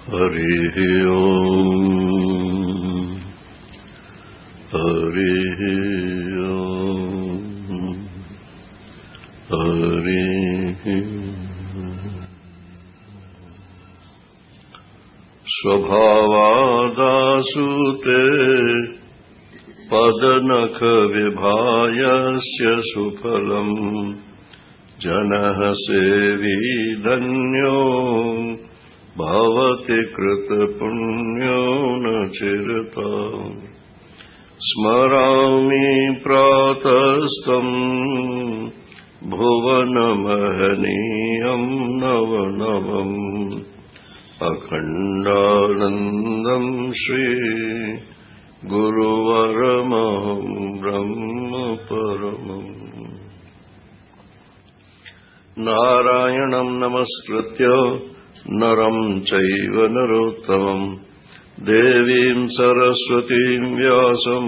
हरिः ओम् हरिः ओम् हरिः स्वभावादासुते पदनखविभायस्य सुफलम् जनः सेवी धन्यो भवति कृतपुण्यो न चिरताम् स्मरामि प्रातस्त्वम् भुवनमहनीयम् नवनवम् अखण्डानन्दम् श्री गुरुवरमहं ब्रह्म परमम् नारायणं नमस्कृत्य नरं चैव नरोत्तमम् देवीं सरस्वतीं व्यासं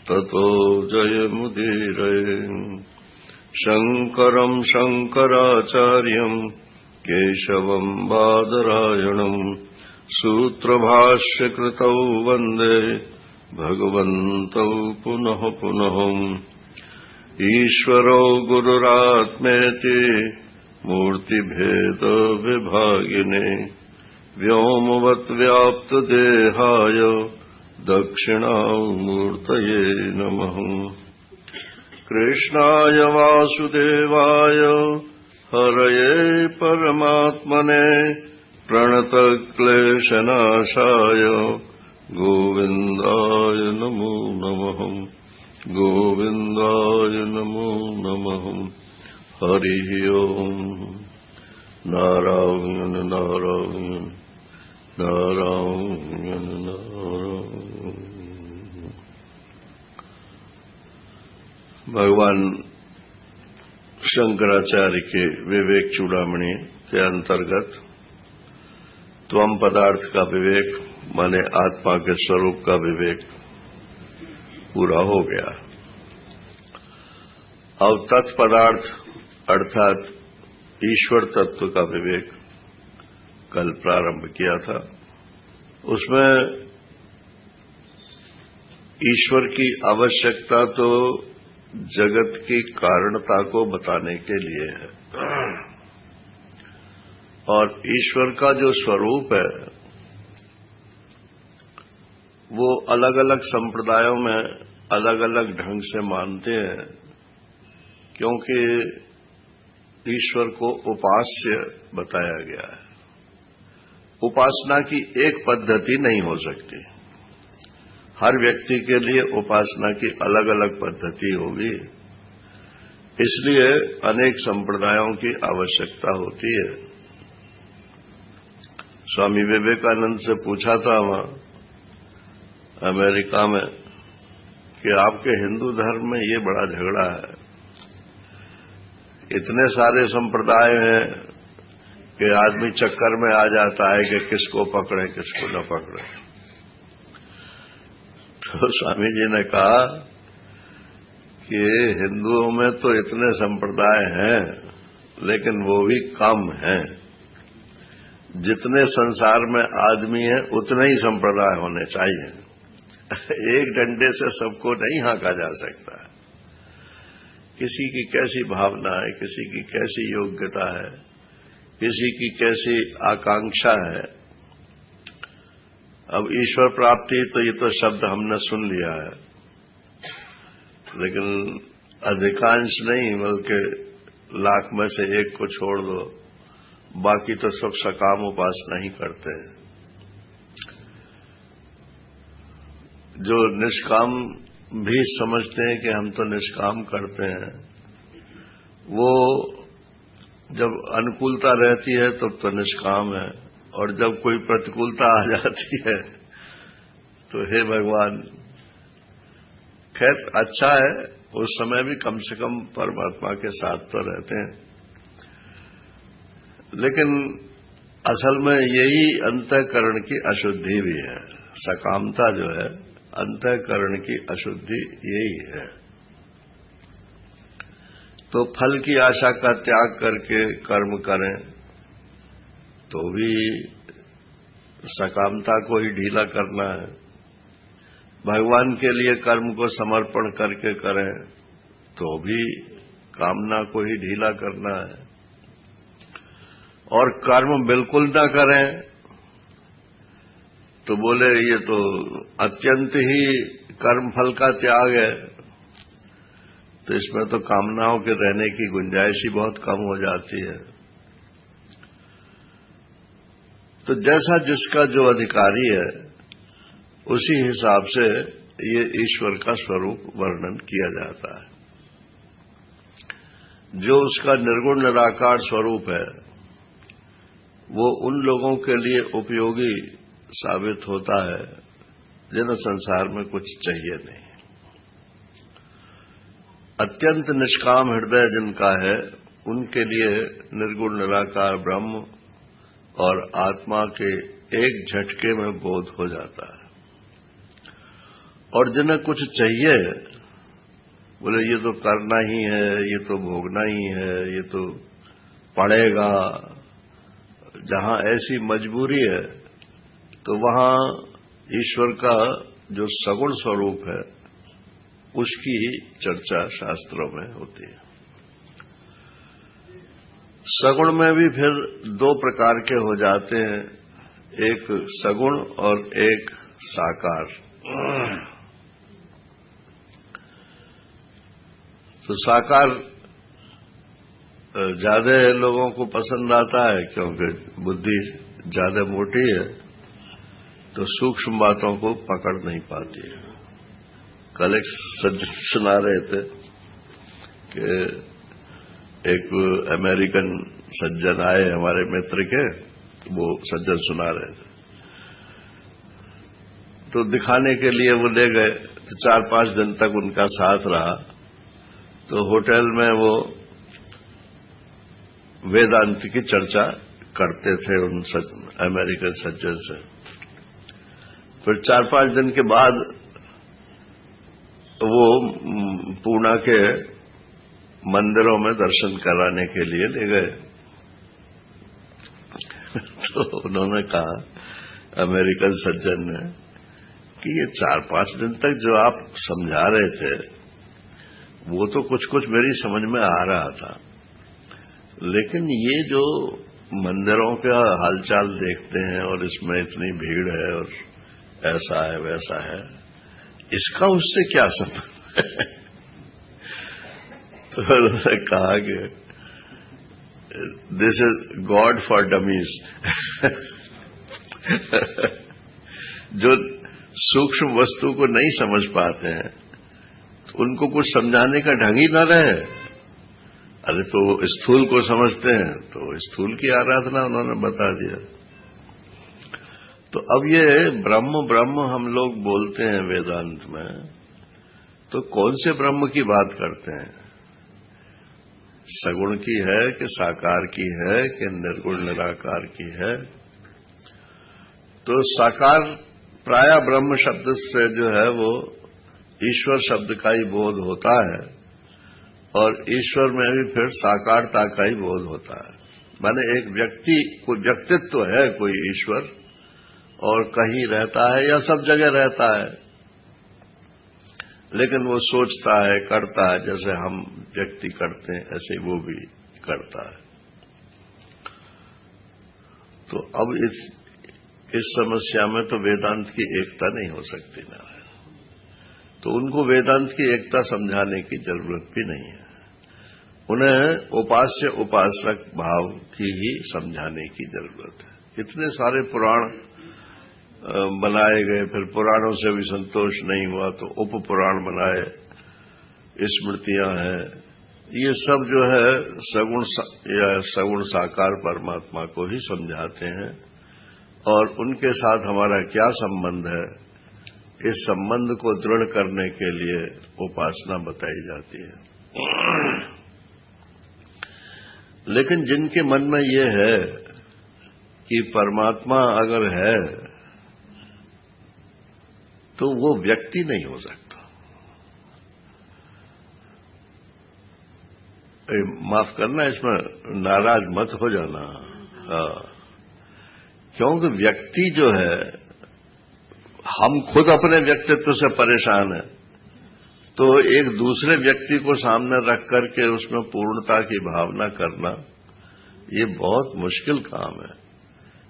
ततो जयमुदीरये शङ्करं शङ्कराचार्यं केशवं बादरायणं सूत्रभाष्यकृतौ वन्दे भगवन्तौ पुनः पुनः ईश्वरो गुरुरात्मेति मूर्तिभेद विभागिने व्योमवद्व्याप्तदेहाय दक्षिणामूर्तये नमः कृष्णाय वासुदेवाय हरये परमात्मने प्रणतक्लेशनाशाय गोविन्दाय नमो नमः गोविन्दाय नमो नमः हरिः ओम् नारायण नारायण नारायण नारायण। भगवान शंकराचार्य के विवेक चूड़ामणि के अंतर्गत त्वम पदार्थ का विवेक माने आत्मा के स्वरूप का विवेक पूरा हो गया। अब तत्पदार्थ अर्थात ईश्वर तत्व का विवेक कल प्रारंभ किया था। उसमें ईश्वर की आवश्यकता तो जगत की कारणता को बताने के लिए है और ईश्वर का जो स्वरूप है वो अलग अलग संप्रदायों में अलग अलग ढंग से मानते हैं, क्योंकि ईश्वर को उपास्य बताया गया है। उपासना की एक पद्धति नहीं हो सकती, हर व्यक्ति के लिए उपासना की अलग अलग पद्धति होगी, इसलिए अनेक संप्रदायों की आवश्यकता होती है। स्वामी विवेकानंद से पूछा था वहां अमेरिका में कि आपके हिंदू धर्म में ये बड़ा झगड़ा है, इतने सारे संप्रदाय हैं कि आदमी चक्कर में आ जाता है कि किसको पकड़े किसको न पकड़े। तो स्वामी जी ने कहा कि हिंदुओं में तो इतने संप्रदाय हैं, लेकिन वो भी कम हैं। जितने संसार में आदमी हैं उतने ही संप्रदाय होने चाहिए। एक डंडे से सबको नहीं हाँका जा सकता। किसी की कैसी भावना है, किसी की कैसी योग्यता है, किसी की कैसी आकांक्षा है। अब ईश्वर प्राप्ति तो ये तो शब्द हमने सुन लिया है, लेकिन अधिकांश नहीं, बल्कि लाख में से एक को छोड़ दो, बाकी तो सब सकाम उपासना ही करते हैं। जो निष्काम भी समझते हैं कि हम तो निष्काम करते हैं, वो जब अनुकूलता रहती है तो निष्काम है, और जब कोई प्रतिकूलता आ जाती है तो हे भगवान। खैर अच्छा है, उस समय भी कम से कम परमात्मा के साथ तो रहते हैं, लेकिन असल में यही अंतःकरण की अशुद्धि भी है। सकामता जो है अंतःकरण की अशुद्धि यही है। तो फल की आशा का त्याग करके कर्म करें तो भी सकामता को ही ढीला करना है, भगवान के लिए कर्म को समर्पण करके करें तो भी कामना को ही ढीला करना है, और कर्म बिल्कुल ना करें तो बोले ये तो अत्यंत ही कर्म फल का त्याग है, तो इसमें तो कामनाओं के रहने की गुंजाइश ही बहुत कम हो जाती है। तो जैसा जिसका जो अधिकारी है उसी हिसाब से ये ईश्वर का स्वरूप वर्णन किया जाता है। जो उसका निर्गुण निराकार स्वरूप है वो उन लोगों के लिए उपयोगी साबित होता है जिन्हें संसार में कुछ चाहिए नहीं। अत्यंत निष्काम हृदय जिनका है उनके लिए निर्गुण निराकार ब्रह्म और आत्मा के एक झटके में बोध हो जाता है। और जिन्हें कुछ चाहिए बोले ये तो करना ही है, ये तो भोगना ही है, ये तो पड़ेगा, जहां ऐसी मजबूरी है तो वहां ईश्वर का जो सगुण स्वरूप है उसकी चर्चा शास्त्रों में होती है। सगुण में भी फिर दो प्रकार के हो जाते हैं, एक सगुण और एक साकार। तो साकार ज्यादा लोगों को पसंद आता है क्योंकि बुद्धि ज्यादा मोटी है तो सूक्ष्म बातों को पकड़ नहीं पाती है। कल एक सज्जन सुना रहे थे कि एक अमेरिकन सज्जन आए हमारे मित्र के, वो सज्जन सुना रहे थे तो दिखाने के लिए वो ले गए, तो 4-5 दिन तक उनका साथ रहा। तो होटल में वो वेदांत की चर्चा करते थे उन अमेरिकन सज्जन से। फिर 4-5 दिन के बाद वो पूना के मंदिरों में दर्शन कराने के लिए ले गए। तो उन्होंने कहा अमेरिकन सज्जन ने कि ये 4-5 दिन तक जो आप समझा रहे थे वो तो कुछ कुछ मेरी समझ में आ रहा था, लेकिन ये जो मंदिरों का हालचाल देखते हैं और इसमें इतनी भीड़ है और ऐसा है वैसा है, इसका उससे क्या संबंध है? तो उन्होंने कहा कि this is God for dummies. जो सूक्ष्म वस्तु को नहीं समझ पाते हैं तो उनको कुछ समझाने का ढंग ही न रहे। अरे तो स्थूल को समझते हैं तो स्थूल की आराधना उन्होंने बता दिया। तो अब ये ब्रह्म ब्रह्म हम लोग बोलते हैं वेदांत में, तो कौन से ब्रह्म की बात करते हैं? सगुण की है कि साकार की है कि निर्गुण निराकार की है? तो साकार प्राय ब्रह्म शब्द से जो है वो ईश्वर शब्द का ही बोध होता है, और ईश्वर में भी फिर साकारता का ही बोध होता है। माने एक व्यक्ति कोई व्यक्तित्व है, कोई ईश्वर, और कहीं रहता है या सब जगह रहता है, लेकिन वो सोचता है, करता है, जैसे हम व्यक्ति करते हैं ऐसे वो भी करता है। तो अब इस समस्या में तो वेदांत की एकता नहीं हो सकती ना, तो उनको वेदांत की एकता समझाने की जरूरत भी नहीं है। उन्हें उपास्य उपासक भाव की ही समझाने की जरूरत है। इतने सारे पुराण बनाए गए, फिर पुराणों से भी संतोष नहीं हुआ तो उप पुराण बनाए, स्मृतियां हैं, ये सब जो है सगुण साकार परमात्मा को ही समझाते हैं। और उनके साथ हमारा क्या संबंध है, इस संबंध को दृढ़ करने के लिए उपासना बताई जाती है। लेकिन जिनके मन में ये है कि परमात्मा अगर है तो वो व्यक्ति नहीं हो सकता। माफ करना, इसमें नाराज मत हो जाना। क्योंकि व्यक्ति जो है, हम खुद अपने व्यक्तित्व से परेशान हैं, तो एक दूसरे व्यक्ति को सामने रख करके उसमें पूर्णता की भावना करना ये बहुत मुश्किल काम है।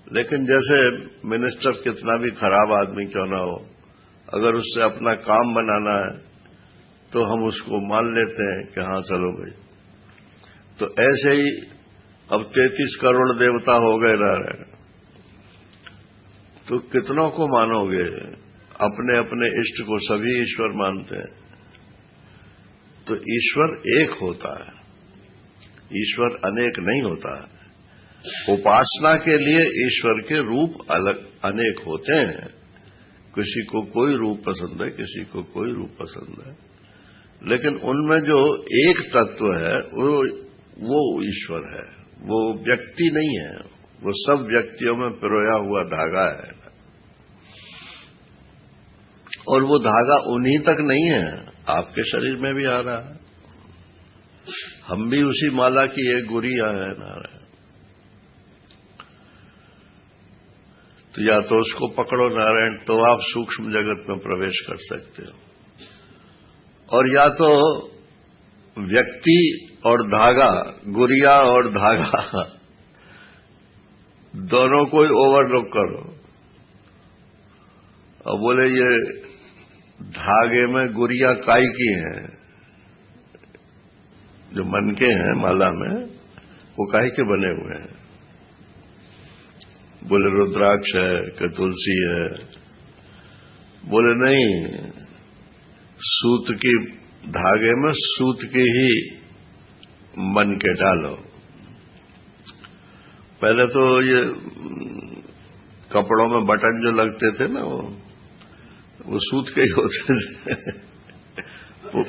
लेकिन जैसे मिनिस्टर कितना भी खराब आदमी क्यों ना हो, अगर उससे अपना काम बनाना है तो हम उसको मान लेते हैं कि हाँ चलो भाई। तो ऐसे ही अब 33 करोड़ देवता हो गए नारायण, तो कितनों को मानोगे? अपने अपने इष्ट को सभी ईश्वर मानते हैं। तो ईश्वर एक होता है, ईश्वर अनेक नहीं होता है। उपासना के लिए ईश्वर के रूप अलग अनेक होते हैं। किसी को कोई रूप पसंद है, किसी को कोई रूप पसंद है, लेकिन उनमें जो एक तत्व है वो ईश्वर है। वो व्यक्ति नहीं है, वो सब व्यक्तियों में पिरोया हुआ धागा है। और वो धागा उन्हीं तक नहीं है, आपके शरीर में भी आ रहा है। हम भी उसी माला की एक गुड़िया है नारायण। तो या तो उसको पकड़ो नारायण, तो आप सूक्ष्म जगत में प्रवेश कर सकते हो, और या तो व्यक्ति और धागा, गुड़िया और धागा दोनों को ओवरलुक करो और बोले ये धागे में गुड़िया काई की हैं, जो मन के हैं माला में वो काई के बने हुए हैं। बोले रुद्राक्ष है कि तुलसी है? बोले नहीं, सूत की धागे में सूत के ही मन के डालो। पहले तो ये कपड़ों में बटन जो लगते थे ना, वो सूत के ही होते थे।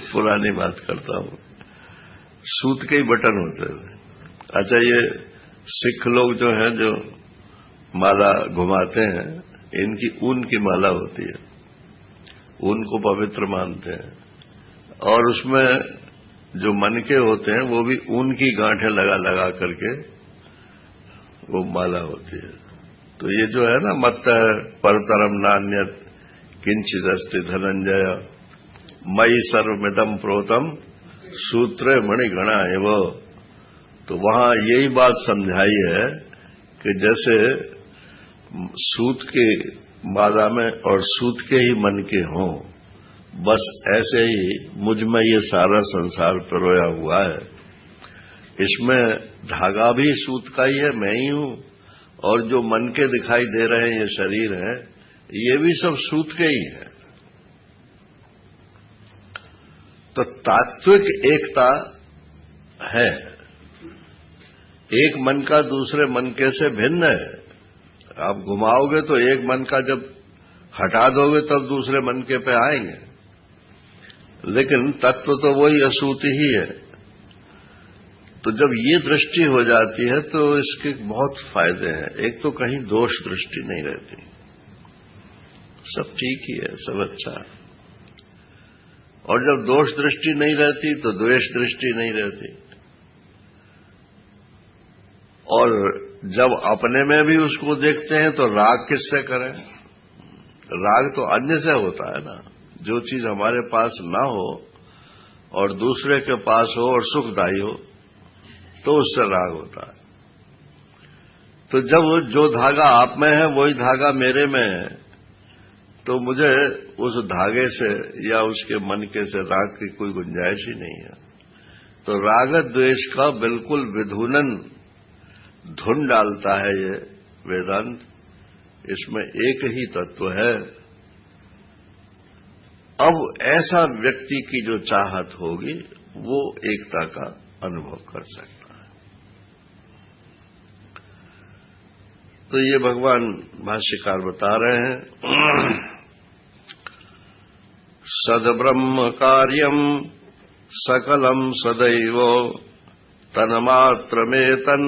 पुरानी बात करता हूं, सूत के ही बटन होते थे। अच्छा, ये सिख लोग जो हैं, जो माला घुमाते हैं, इनकी ऊन की माला होती है, ऊन को पवित्र मानते हैं, और उसमें जो मनके होते हैं वो भी ऊन की गांठें लगा लगा करके वो माला होती है। तो ये जो है ना, मत परतरम नान्यत किंचिदस्ति धनंजय मयि सर्वमिदं प्रोतम सूत्रे मणिगणा एव। तो वहां यही बात समझाई है कि जैसे सूत के माला में और सूत के ही मन के हों, बस ऐसे ही मुझ में ये सारा संसार पिरोया हुआ है। इसमें धागा भी सूत का ही है, मैं ही हूं, और जो मन के दिखाई दे रहे हैं ये शरीर है, ये भी सब सूत के ही है। तो तात्विक एकता है, एक मन का दूसरे मन के से भिन्न है। आप घुमाओगे तो एक मन का जब हटा दोगे तब दूसरे मन के पे आएंगे, लेकिन तत्व तो वही असूत ही है। तो जब ये दृष्टि हो जाती है तो इसके बहुत फायदे हैं। एक तो कहीं दोष दृष्टि नहीं रहती, सब ठीक ही है, सब अच्छा है। और जब दोष दृष्टि नहीं रहती तो द्वेष दृष्टि नहीं रहती। और जब अपने में भी उसको देखते हैं तो राग किससे करें? राग तो अन्य से होता है ना। जो चीज हमारे पास ना हो और दूसरे के पास हो और सुखदायी हो, तो उससे राग होता है। तो जब जो धागा आप में है वही धागा मेरे में है, तो मुझे उस धागे से या उसके मन के से राग की कोई गुंजाइश ही नहीं है। तो राग द्वेष का बिल्कुल विधुनन धुन डालता है ये वेदांत। इसमें एक ही तत्व है। अब ऐसा व्यक्ति की जो चाहत होगी वो एकता का अनुभव कर सकता है। तो ये भगवान भाष्यकार बता रहे हैं, सद्ब्रह्म कार्यम सकलम सदैव तन्मात्रमेतन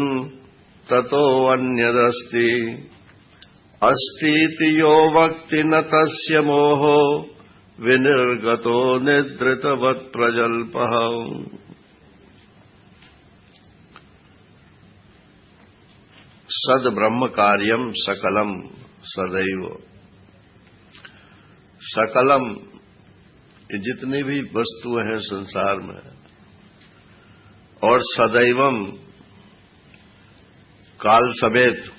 ततो अन्यदस्ति अस्तीति यो वक्ति न तस्य मोहो विनिर्गतो निद्रितवत् प्रजल्पः। सद ब्रह्म कार्यम सकलम सदैव। सकलम, ये जितनी भी वस्तुएं हैं संसार में, और सदैवम काल समेत।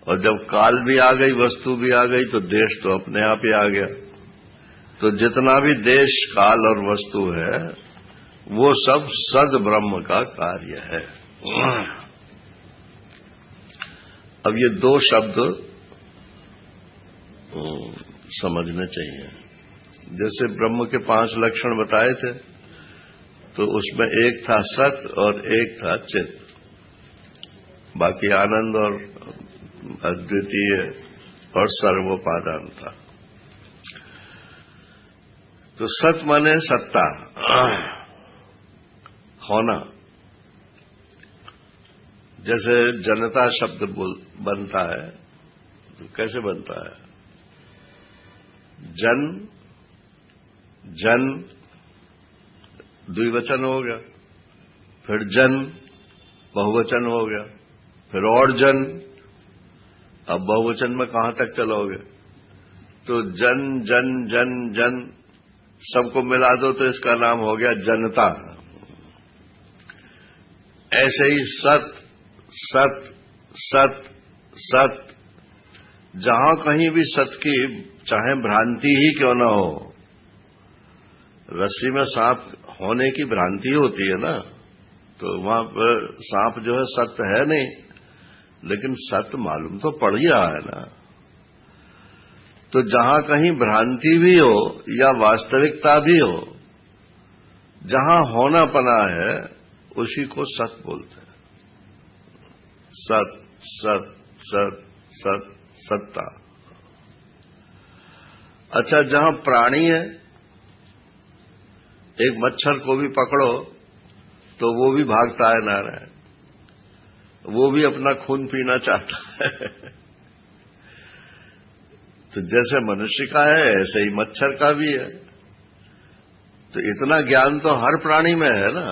और जब काल भी आ गई, वस्तु भी आ गई, तो देश तो अपने आप ही आ गया। तो जितना भी देश, काल और वस्तु है, वो सब सद ब्रह्म का कार्य है। अब ये दो शब्द समझने चाहिए। जैसे ब्रह्म के 5 लक्षण बताए थे, तो उसमें एक था सत और एक था चित, बाकी आनंद और अद्वितीय और सर्वोपादान था। तो सत माने सत्ता, होना। जैसे जनता शब्द बनता है, तो कैसे बनता है? जन, जन द्विवचन हो गया, फिर जन बहुवचन हो गया, फिर और जन। अब बहुवचन में कहां तक चलोगे? तो जन जन जन जन सबको मिला दो तो इसका नाम हो गया जनता। ऐसे ही सत सत सत सत, जहां कहीं भी सत की चाहे भ्रांति ही क्यों न हो, रस्सी में सांप होने की भ्रांति होती है ना, तो वहां पर सांप जो है सत्य है नहीं, लेकिन सत्य मालूम तो पड़ ही रहा है ना। तो जहां कहीं भ्रांति भी हो या वास्तविकता भी हो, जहां होना पना है, उसी को सत बोलते हैं। सत सत सत सत सत्ता। अच्छा, जहां प्राणी है, एक मच्छर को भी पकड़ो तो वो भी भागता है नारायण, वो भी अपना खून पीना चाहता है। तो जैसे मनुष्य का है, ऐसे ही मच्छर का भी है। तो इतना ज्ञान तो हर प्राणी में है ना,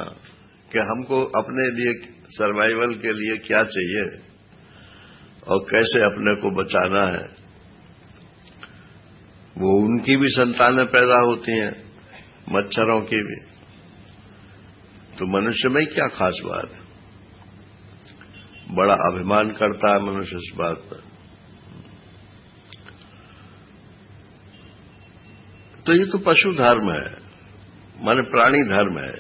कि हमको अपने लिए सर्वाइवल के लिए क्या चाहिए और कैसे अपने को बचाना है। वो उनकी भी संतानें पैदा होती हैं, मच्छरों की भी। तो मनुष्य में क्या खास बात है? बड़ा अभिमान करता है मनुष्य इस बात पर। तो ये तो पशु धर्म है, माने प्राणी धर्म है।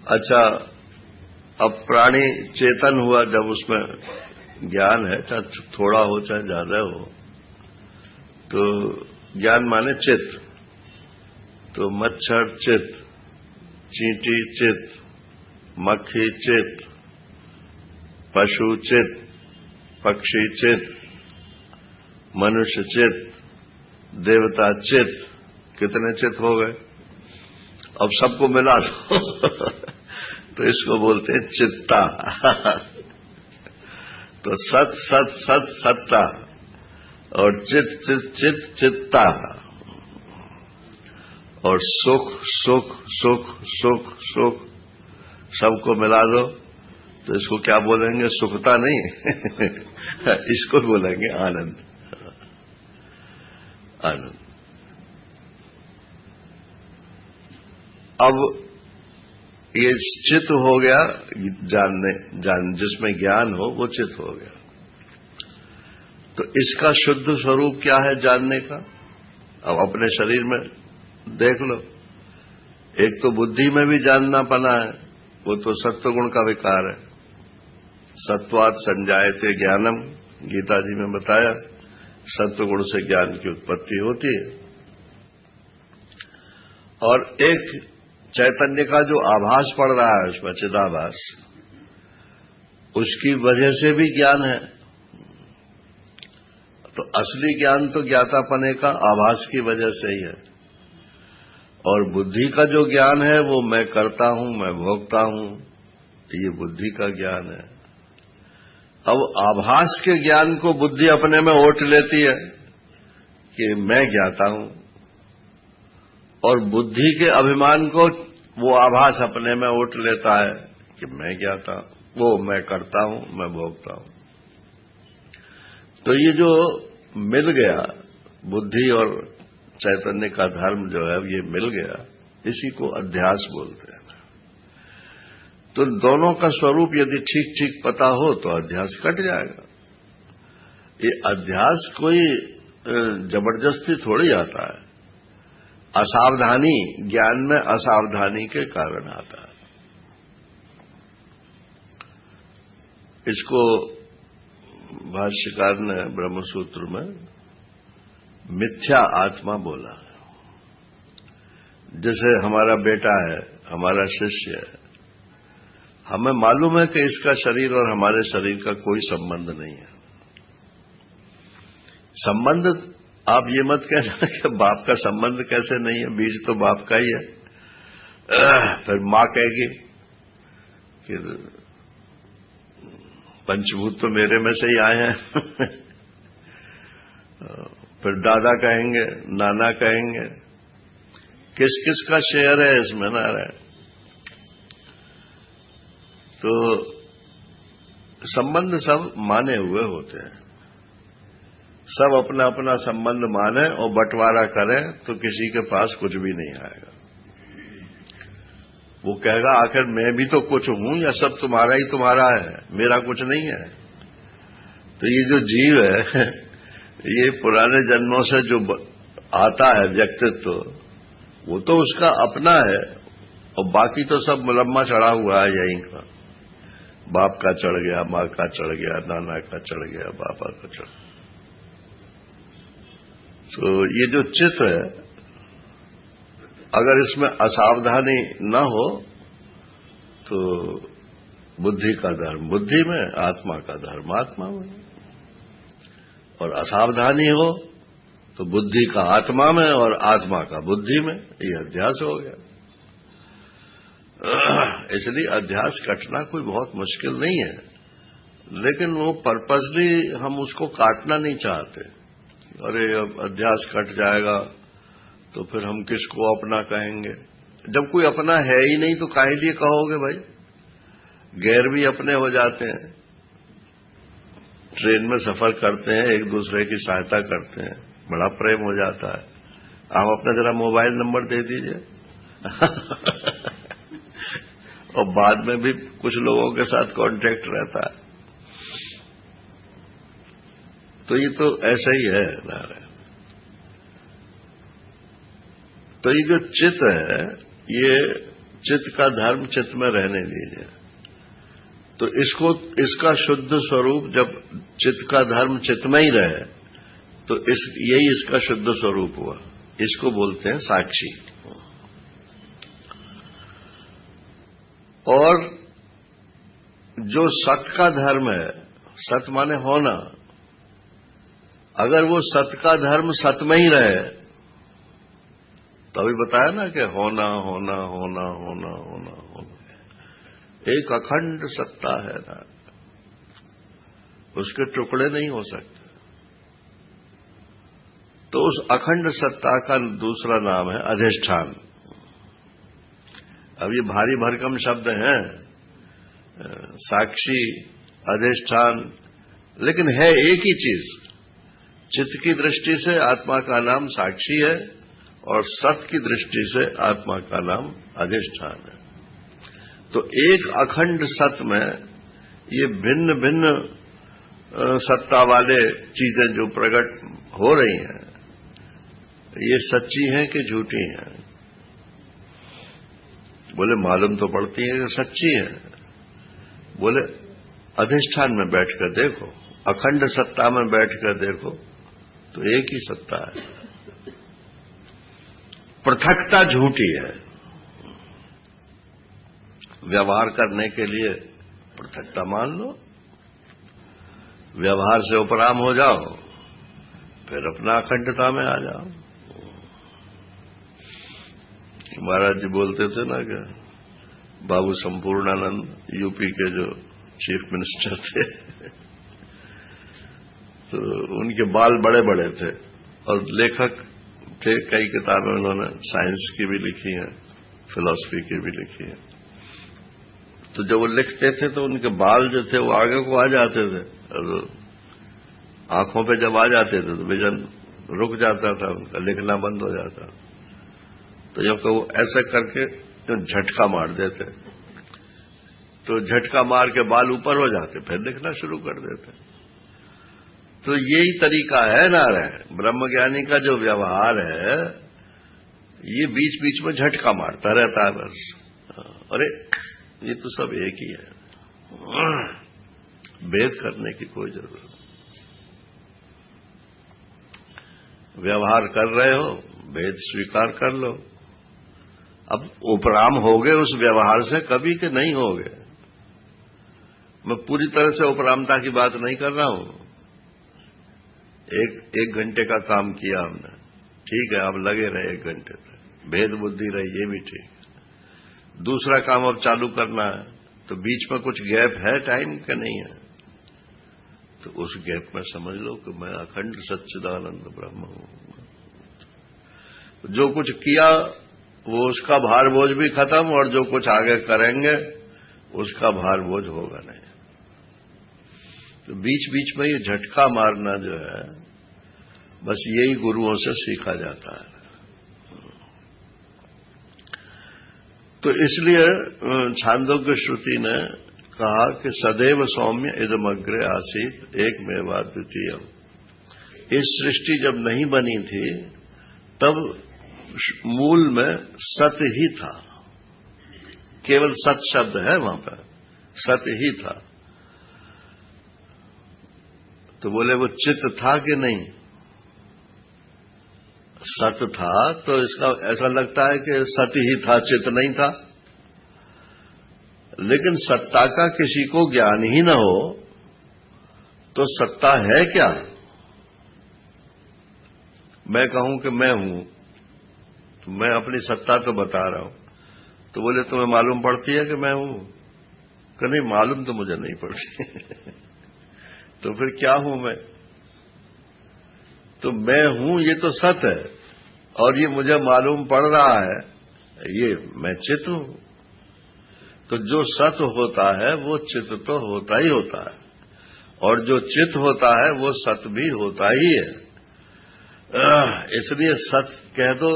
अच्छा, अब प्राणी चेतन हुआ जब उसमें ज्ञान है, चाहे थोड़ा हो चाहे ज्यादा हो, तो ज्ञान माने चित्त। तो मच्छर चित्त, चींटी चित्त, मक्खी चित्त, पशु चित्त, पक्षी चित्त, मनुष्य चित्त, देवता चित्त। कितने चित्त हो गए? अब सबको मिला दो तो इसको बोलते हैं चित्ता। तो सत सत सत सत्ता, और चित चित चित चित्ता, और सुख सुख सुख सुख सुख, सबको मिला दो तो इसको क्या बोलेंगे? सुखता नहीं इसको बोलेंगे आनंद। आनंद। अब ये चित्त हो गया, जिसमें ज्ञान हो वो चित्त हो गया। तो इसका शुद्ध स्वरूप क्या है जानने का? अब अपने शरीर में देख लो। एक तो बुद्धि में भी जानना पना है, वो तो सत्वगुण का विकार है। सत्वात् संजायते ज्ञानम, गीता जी में बताया, सत्वगुण से ज्ञान की उत्पत्ति होती है। और एक चैतन्य का जो आभास पड़ रहा है उसमें, चिदाभास, उसकी वजह से भी ज्ञान है। तो असली ज्ञान तो ज्ञातापने का आभास की वजह से ही है। और बुद्धि का जो ज्ञान है वो मैं करता हूं, मैं भोगता हूं, ये बुद्धि का ज्ञान है। अब आभास के ज्ञान को बुद्धि अपने में ओट लेती है कि मैं ज्ञाता हूं, और बुद्धि के अभिमान को वो आभास अपने में ओट लेता है कि मैं ज्ञाता हूं। वो मैं करता हूं, मैं भोगता हूं। तो ये जो मिल गया, बुद्धि और चैतन्य का धर्म जो है ये मिल गया, इसी को अध्यास बोलते हैं। तो दोनों का स्वरूप यदि ठीक ठीक पता हो तो अध्यास कट जाएगा। ये अध्यास कोई जबरदस्ती थोड़ी आता है, असावधानी, ज्ञान में असावधानी के कारण आता है। इसको भाष्यकार ने ब्रह्मसूत्र में मिथ्या आत्मा बोला। जैसे हमारा बेटा है, हमारा शिष्य है, हमें मालूम है कि इसका शरीर और हमारे शरीर का कोई संबंध नहीं है। संबंध, आप ये मत कहना कि बाप का संबंध कैसे नहीं है, बीज तो बाप का ही है। फिर मां कहेगी कि पंचभूत तो मेरे में से ही आए हैं। फिर दादा कहेंगे, नाना कहेंगे, किस किस का शेयर है इसमें ना रहे। तो संबंध सब माने हुए होते हैं, सब अपना अपना संबंध माने और बंटवारा करें तो किसी के पास कुछ भी नहीं आएगा। वो कहेगा आखिर मैं भी तो कुछ हूं या सब तुम्हारा ही तुम्हारा है, मेरा कुछ नहीं है। तो ये जो जीव है ये पुराने जन्मों से जो आता है व्यक्तित्व, वो तो उसका अपना है और बाकी तो सब मुलम्मा चढ़ा हुआ है यहीं का। बाप का चढ़ गया, मां का चढ़ गया, नाना का चढ़ गया, बाबा का चढ़ गया। तो ये जो चित्त है, अगर इसमें असावधानी न हो तो बुद्धि का धर्म बुद्धि में, आत्मा का धर्म आत्मा में, और असावधानी हो तो बुद्धि का आत्मा में और आत्मा का बुद्धि में। ये अध्यास हो गया। इसलिए अध्यास कटना कोई बहुत मुश्किल नहीं है, लेकिन वो पर्पसली हम उसको काटना नहीं चाहते। अरे अब अध्यास कट जाएगा तो फिर हम किसको अपना कहेंगे। जब कोई अपना है ही नहीं तो काहे लिए कहोगे भाई। गैर भी अपने हो जाते हैं, ट्रेन में सफर करते हैं, एक दूसरे की सहायता करते हैं, बड़ा प्रेम हो जाता है। आप अपना जरा मोबाइल नंबर दे दीजिए। और बाद में भी कुछ लोगों के साथ कांटेक्ट रहता है। तो ये तो ऐसा ही है नारायण। तो ये जो चित्त है, ये चित्त का धर्म चित्त में रहने दीजिए। तो इसका शुद्ध स्वरूप, जब चित्त का धर्म चित्त में ही रहे तो यही इसका शुद्ध स्वरूप हुआ। इसको बोलते हैं साक्षी। और जो सत का धर्म है, सत माने होना, अगर वो सत का धर्म सत में ही रहे, तो अभी बताया ना कि होना होना होना होना होना होना, एक अखंड सत्ता है ना, उसके टुकड़े नहीं हो सकते। तो उस अखंड सत्ता का दूसरा नाम है अधिष्ठान। अब ये भारी भरकम शब्द हैं, साक्षी, अधिष्ठान, लेकिन है एक ही चीज। चित्त की दृष्टि से आत्मा का नाम साक्षी है और सत की दृष्टि से आत्मा का नाम अधिष्ठान है। तो एक अखंड सत में ये भिन्न भिन्न सत्ता वाले चीजें जो प्रकट हो रही हैं, ये सच्ची हैं कि झूठी हैं। बोले मालूम तो पड़ती है कि सच्ची है। बोले अधिष्ठान में बैठकर देखो, अखंड सत्ता में बैठकर देखो तो एक ही सत्ता है। पृथकता झूठी है। व्यवहार करने के लिए पृथकता मान लो, व्यवहार से उपराम हो जाओ, फिर अपना अखंडता में आ जाओ। महाराज जी बोलते थे ना कि बाबू संपूर्णानंद यूपी के जो चीफ मिनिस्टर थे, तो उनके बाल बड़े बड़े थे और लेखक थे। कई किताबें उन्होंने साइंस की भी लिखी हैं, फिलॉसफी की भी लिखी है। तो जब वो लिखते थे तो उनके बाल जो थे वो आगे को आ जाते थे, और आंखों पे जब आ जाते थे तो विजन रुक जाता था, उनका लिखना बंद हो जाता। तो जब वो ऐसा करके तो झटका मार देते, तो झटका मार के बाल ऊपर हो जाते, फिर लिखना शुरू कर देते। तो यही तरीका है नारायण ब्रह्मज्ञानी का जो व्यवहार है, ये बीच बीच में झटका मारता रहता है बस। अरे ये तो सब एक ही है, भेद करने की कोई जरूरत नहीं। व्यवहार कर रहे हो, भेद स्वीकार कर लो। अब उपराम हो गए उस व्यवहार से कभी के नहीं हो गए। मैं पूरी तरह से उपरामता की बात नहीं कर रहा हूं। एक घंटे का काम किया हमने, ठीक है, अब लगे रहे 1 घंटे तक, भेद बुद्धि रही, ये भी ठीक है। दूसरा काम अब चालू करना है, तो बीच में कुछ गैप है टाइम का नहीं है, तो उस गैप में समझ लो कि मैं अखंड सच्चिदानंद ब्रह्म हूं। जो कुछ किया वो उसका भार बोझ भी खत्म, और जो कुछ आगे करेंगे उसका भार बोझ होगा नहीं। तो बीच बीच में ये झटका मारना जो है, बस यही गुरुओं से सीखा जाता है। तो इसलिए छांदोग्य श्रुति ने कहा कि सदैव सौम्य इदमग्रे आसीत एकमेवाद्वितीय। इस सृष्टि जब नहीं बनी थी तब मूल में सत्य ही था, केवल सत शब्द है वहां पर, सत्य ही था। तो बोले वो चित्त था कि नहीं? सत्य था, तो इसका ऐसा लगता है कि सत्य ही था, चित्त नहीं था। लेकिन सत्ता का किसी को ज्ञान ही न हो तो सत्ता है क्या? मैं कहूं कि मैं हूं, तो मैं अपनी सत्ता तो बता रहा हूं, तो बोले तुम्हें मालूम पड़ती है कि मैं हूं? कि नहीं, मालूम तो मुझे नहीं पड़ती। तो फिर क्या हूं मैं? तो मैं हूं ये तो सत्य है, और ये मुझे मालूम पड़ रहा है, ये मैं चित्त हूं। तो जो सत्य होता है वो चित्त तो होता ही होता है, और जो चित्त होता है वो सत्य भी होता ही है। इसलिए सत्य कह दो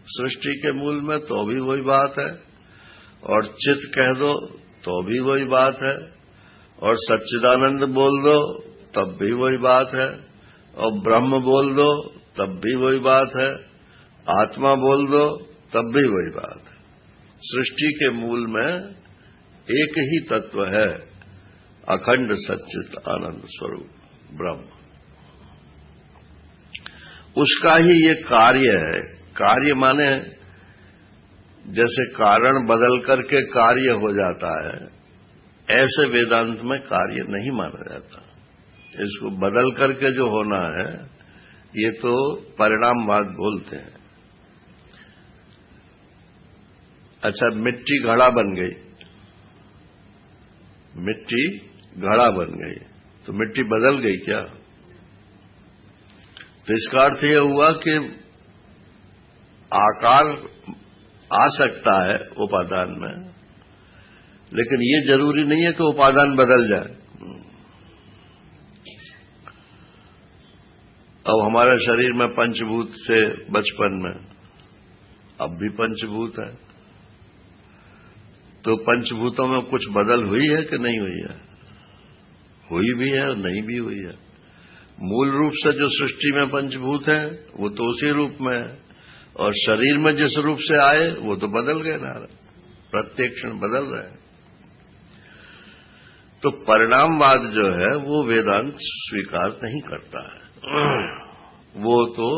सृष्टि के मूल में तो भी वही बात है, और चित्त कह दो तो भी वही बात है, और सच्चिदानंद बोल दो तब भी वही बात है, और ब्रह्म बोल दो तब भी वही बात है, आत्मा बोल दो तब भी वही बात है। सृष्टि के मूल में एक ही तत्व है, अखंड सच्चित आनंद स्वरूप ब्रह्म। उसका ही ये कार्य है। कार्य माने जैसे कारण बदल करके कार्य हो जाता है, ऐसे वेदांत में कार्य नहीं माना जाता। इसको बदल करके जो होना है ये तो परिणामवाद बोलते हैं। अच्छा, मिट्टी घड़ा बन गई, मिट्टी घड़ा बन गई, तो मिट्टी बदल गई क्या? तो इसका अर्थ यह हुआ कि आकार आ सकता है उपादान में, लेकिन ये जरूरी नहीं है कि उपादान बदल जाए। अब हमारे शरीर में पंचभूत से बचपन में, अब भी पंचभूत है, तो पंचभूतों में कुछ बदल हुई है कि नहीं हुई है? हुई भी है और नहीं भी हुई है। मूल रूप से जो सृष्टि में पंचभूत है वो तो उसी रूप में है, और शरीर में जिस रूप से आए वो तो बदल गए ना, प्रत्येक क्षण बदल रहे हैं। तो परिणामवाद जो है वो वेदांत स्वीकार नहीं करता है, वो तो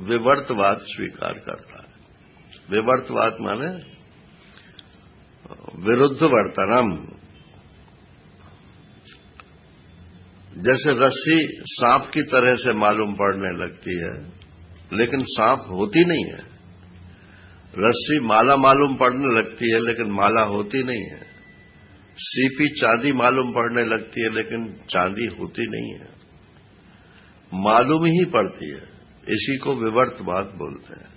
विवर्तवाद स्वीकार करता है। विवर्तवाद माने विरुद्ध वर्तनम। जैसे रस्सी सांप की तरह से मालूम पड़ने लगती है, लेकिन सांप होती नहीं है। रस्सी माला मालूम पड़ने लगती है, लेकिन माला होती नहीं है। सीपी चांदी मालूम पड़ने लगती है, लेकिन चांदी होती नहीं है। मालूम ही पड़ती है, इसी को विवर्तवाद बोलते हैं।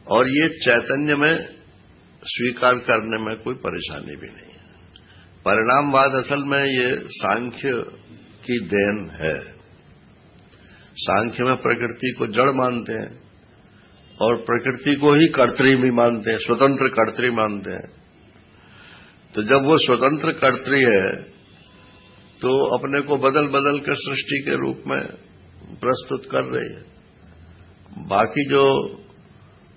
और ये चैतन्य में स्वीकार करने में कोई परेशानी भी नहीं है। परिणामवाद असल में ये सांख्य की देन है। सांख्य में प्रकृति को जड़ मानते हैं और प्रकृति को ही कर्त्री भी मानते हैं, स्वतंत्र कर्त्री मानते हैं। तो जब वो स्वतंत्र कर्त्री है तो अपने को बदल बदल कर सृष्टि के रूप में प्रस्तुत कर रही है। बाकी जो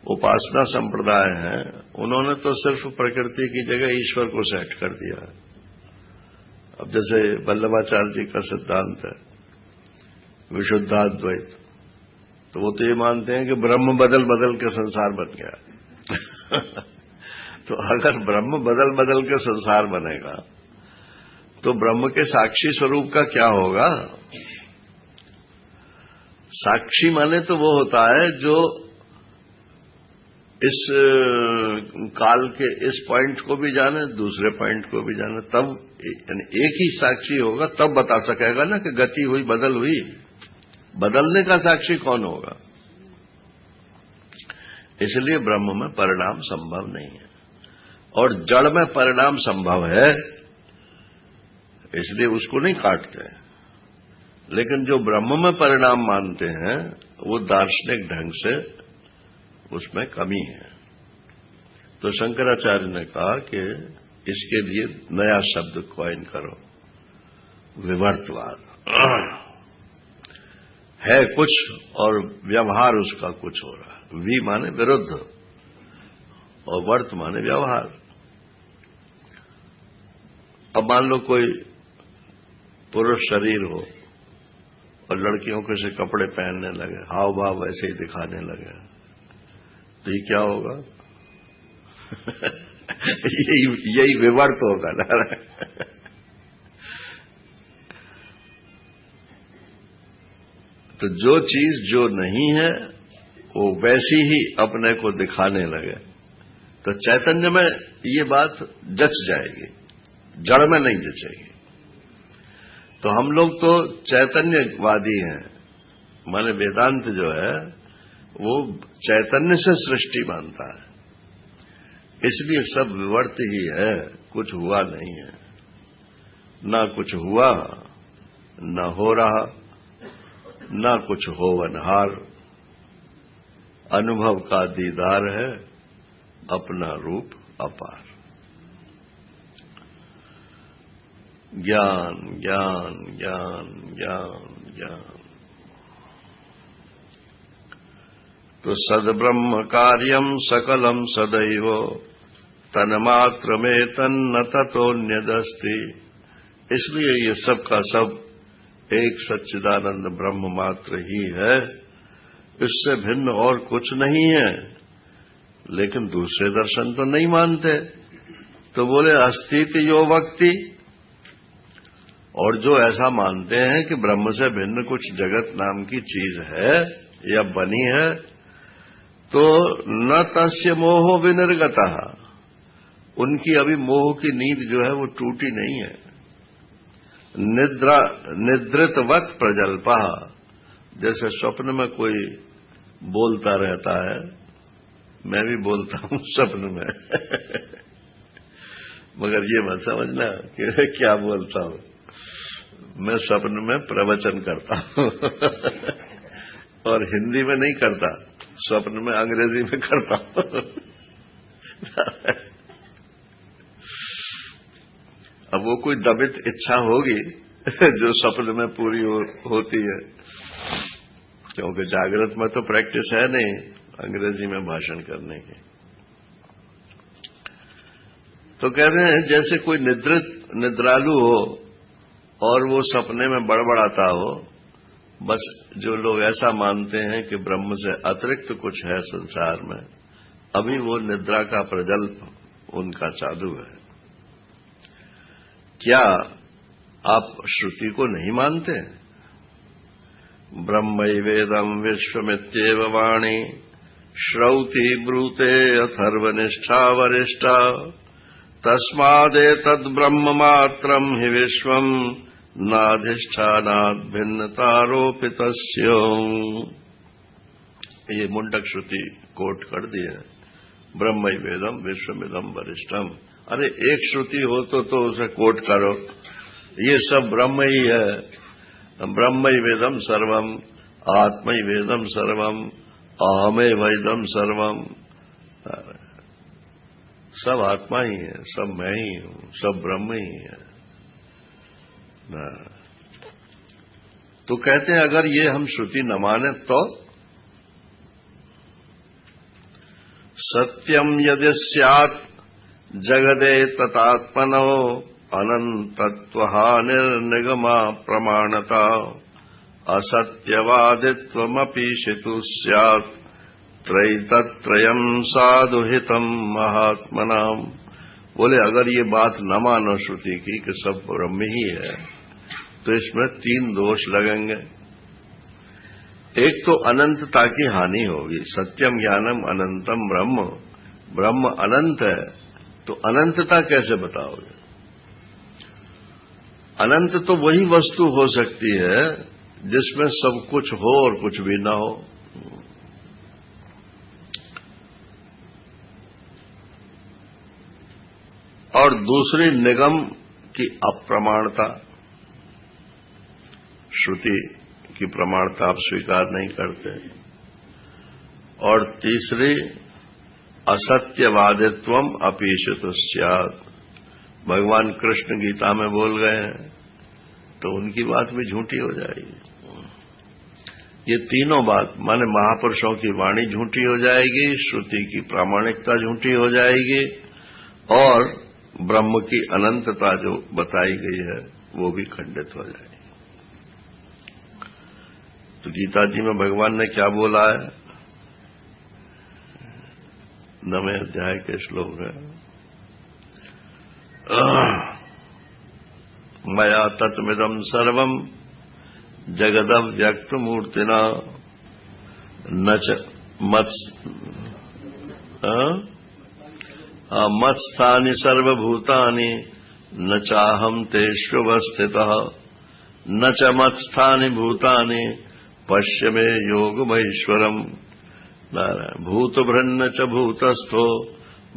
उपासना संप्रदाय हैं उन्होंने तो सिर्फ प्रकृति की जगह ईश्वर को सेट कर दिया है। अब जैसे वल्लभाचार्य जी का सिद्धांत है विशुद्धाद्वैत, तो वो तो ये मानते हैं कि ब्रह्म बदल बदल के संसार बन गया। तो अगर ब्रह्म बदल बदल के संसार बनेगा तो ब्रह्म के साक्षी स्वरूप का क्या होगा? साक्षी माने तो वो होता है जो इस काल के इस पॉइंट को भी जाने, दूसरे पॉइंट को भी जाने, तब यानी एक ही साक्षी होगा तब बता सकेगा ना कि गति हुई, बदल हुई। बदलने का साक्षी कौन होगा? इसलिए ब्रह्म में परिणाम संभव नहीं है और जड़ में परिणाम संभव है, इसलिए उसको नहीं काटते। लेकिन जो ब्रह्म में परिणाम मानते हैं वो दार्शनिक ढंग से उसमें कमी है। तो शंकराचार्य ने कहा कि इसके लिए नया शब्द कॉइन करो, विवर्तवाद। है कुछ और व्यवहार उसका कुछ हो रहा है। वी माने विरुद्ध और वर्त माने व्यवहार। अब मान लो कोई पुरुष शरीर हो और लड़कियों के से कपड़े पहनने लगे, हाव भाव वैसे ही दिखाने लगे, तो ये क्या होगा? यही विवर्त होगा ना। तो जो चीज जो नहीं है वो वैसी ही अपने को दिखाने लगे तो चैतन्य में ये बात जच जाएगी, जड़ में नहीं जचेगी। तो हम लोग तो चैतन्यवादी हैं, माने वेदांत जो है वो चैतन्य से सृष्टि मानता है, इसलिए सब विवर्त ही है, कुछ हुआ नहीं है। ना कुछ हुआ, न हो रहा, न कुछ होवनहार। अनुभव का दीदार है, अपना रूप अपार। ज्ञान ज्ञान ज्ञान ज्ञान ज्ञान। तो सद्ब्रह्म कार्यम सकलम सदैव तन्मात्र में तन्न ततोन्यदस्ति। इसलिए ये सब का सब एक सच्चिदानंद ब्रह्म मात्र ही है, इससे भिन्न और कुछ नहीं है। लेकिन दूसरे दर्शन तो नहीं मानते, तो बोले अस्तित्व यो वक्ति। और जो ऐसा मानते हैं कि ब्रह्म से भिन्न कुछ जगत नाम की चीज है या बनी है, तो न तस्य मोहो विनिर्गतः, उनकी अभी मोह की नींद जो है वो टूटी नहीं है। निद्रितवत प्रजल्पः, जैसे स्वप्न में कोई बोलता रहता है, मैं भी बोलता हूं स्वप्न में। मगर ये मत समझना कि क्या बोलता हूं, मैं स्वप्न में प्रवचन करता हूं। और हिंदी में नहीं करता, स्वप्न में अंग्रेजी में करता हूं। अब वो कोई दबित इच्छा होगी जो स्वप्न में पूरी होती है, क्योंकि जागृत में तो प्रैक्टिस है नहीं अंग्रेजी में भाषण करने की। तो कहते हैं जैसे कोई निद्रालु हो और वो सपने में बड़बड़ाता हो, बस जो लोग ऐसा मानते हैं कि ब्रह्म से अतिरिक्त कुछ है संसार में, अभी वो निद्रा का प्रजल्प उनका चालू है। क्या आप श्रुति को नहीं मानते? ब्रह्मैवेदं विश्वमित्येव वाणी श्रौति ब्रूते अथर्वनिष्ठा वरिष्ठा तस्मादेतद्ब्रह्ममात्रं हि विश्वं नाधिष्ठानात् भिन्नतारोपितस्य। ये मुंडक श्रुति कोट कर दी है। ब्रह्मैवेदं विश्वमिदं वरिष्ठम, अरे एक श्रुति हो तो उसे कोट करो। ये सब ब्रह्म ही है, ब्रह्मैव वेदम सर्वम, आत्मै वेदम सर्वम, अहमे वेदम सर्वम। सब आत्मा ही है, सब मैं ही हूं, सब ब्रह्म ही है। तो कहते हैं अगर ये हम श्रुति न माने तो सत्यम यदि स्यात् जगदे ततात्मनो अनंतत्वहानिर्निगमा प्रमाणता असत्यवादित्वमपि शितु स्यात् त्रैतत्रयम् साधुहितम् महात्मनाम्। बोले अगर ये बात न मानो श्रुति की कि सब ब्रह्म ही है तो इसमें 3 दोष लगेंगे। एक तो अनंतता की हानि होगी। सत्यम ज्ञानम अनंतम ब्रह्म, ब्रह्म अनंत है तो अनंतता कैसे बताओगे? अनंत तो वही वस्तु हो सकती है जिसमें सब कुछ हो और कुछ भी ना हो। और दूसरी निगम की अप्रमाणता, श्रुति की प्रमाणता आप स्वीकार नहीं करते। और तीसरी असत्यवादित्वम अपीशितु स्यात्। भगवान कृष्ण गीता में बोल गए हैं तो उनकी बात भी झूठी हो जाएगी। ये तीनों बात माने महापुरुषों की वाणी झूठी हो जाएगी, श्रुति की प्रामाणिकता झूठी हो जाएगी और ब्रह्म की अनंतता जो बताई गई है वो भी खंडित हो जाएगी। तो गीता जी में भगवान ने क्या बोला है? 9वें अध्याय के श्लोक है, मया तत्मिदं सर्वं जगदव्यक्तमूर्तिना न च मत्स्थानि सर्वभूतानि न चाहं तेष्वस्थितः न च मत्स्थानि भूतानि पश्य मे योगमैश्वरम्। भूतभृन्न च भूतस्थो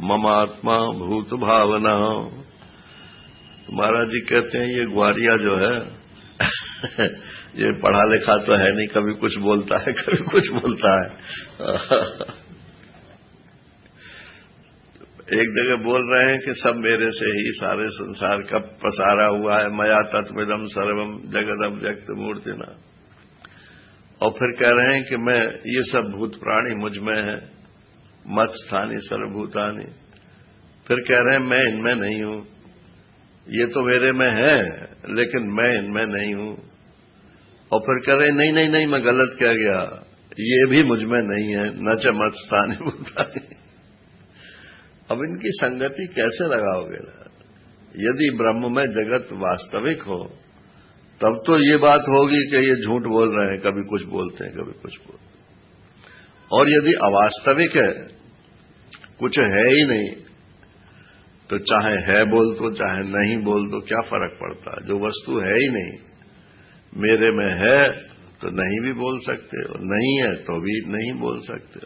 ममात्मा भूत भावना। महाराज जी कहते हैं ये ग्वारिया जो है ये पढ़ा लिखा तो है नहीं, कभी कुछ बोलता है कभी कुछ बोलता है। एक जगह बोल रहे हैं कि सब मेरे से ही सारे संसार का पसारा हुआ है, मया तत्मिदं सर्वम जगदम व्यक्त मूर्तिना। और फिर कह रहे हैं कि मैं ये सब भूत प्राणी मुझ में है, मत स्थानी सर्वभूतानि। फिर कह रहे हैं मैं इनमें नहीं हूं, ये तो मेरे में है लेकिन मैं इनमें नहीं हूं। और फिर कह रहे हैं नहीं नहीं नहीं मैं गलत कह गया, ये भी मुझ में नहीं है, न च मत स्थानी भूतानि। अब इनकी संगति कैसे लगाओगे? यदि ब्रह्म में जगत वास्तविक हो तब तो ये बात होगी कि ये झूठ बोल रहे हैं, कभी कुछ बोलते हैं कभी कुछ बोलते हैं। और यदि अवास्तविक है, कुछ है ही नहीं, तो चाहे है बोल दो चाहे नहीं बोल दो क्या फर्क पड़ता है? जो वस्तु है ही नहीं, मेरे में है तो नहीं भी बोल सकते और नहीं है तो भी नहीं बोल सकते।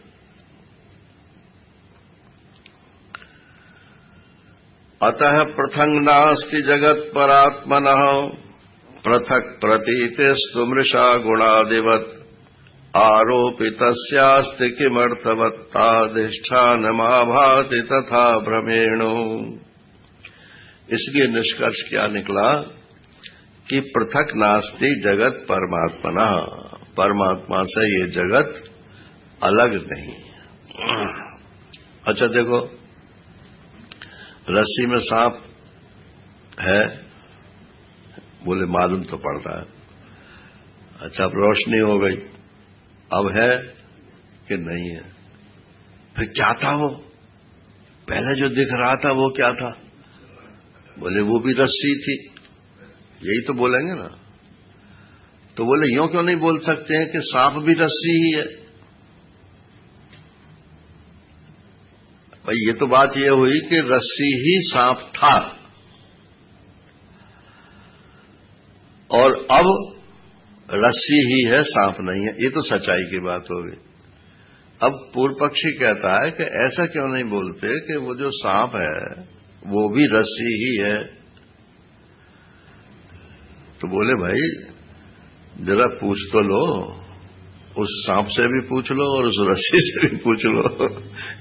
अतः पृथंग नास्ति जगत परात्मनः पृथक प्रतीतेस्तु मृषा गुणादिवत् आरोपितस्यास्ति किमर्थवत्ताधिष्ठानमाभाति तथा भ्रमेणो। इसलिए निष्कर्ष क्या निकला कि पृथक नास्ति जगत परमात्मना, परमात्मा से ये जगत अलग नहीं। अच्छा देखो, रस्सी में सांप है, बोले मालूम तो पड़ रहा है। अच्छा अब रोशनी हो गई, अब है कि नहीं है? फिर क्या था वो? पहले जो दिख रहा था वो क्या था? बोले वो भी रस्सी थी। यही तो बोलेंगे ना। तो बोले यूं क्यों नहीं बोल सकते हैं कि सांप भी रस्सी ही है? भाई ये तो बात ये हुई कि रस्सी ही सांप था और अब रस्सी ही है सांप नहीं है। ये तो सच्चाई की बात हो गई। अब पूर्व पक्षी कहता है कि ऐसा क्यों नहीं बोलते कि वो जो सांप है वो भी रस्सी ही है। तो बोले भाई जरा पूछ तो लो, उस सांप से भी पूछ लो और उस रस्सी से भी पूछ लो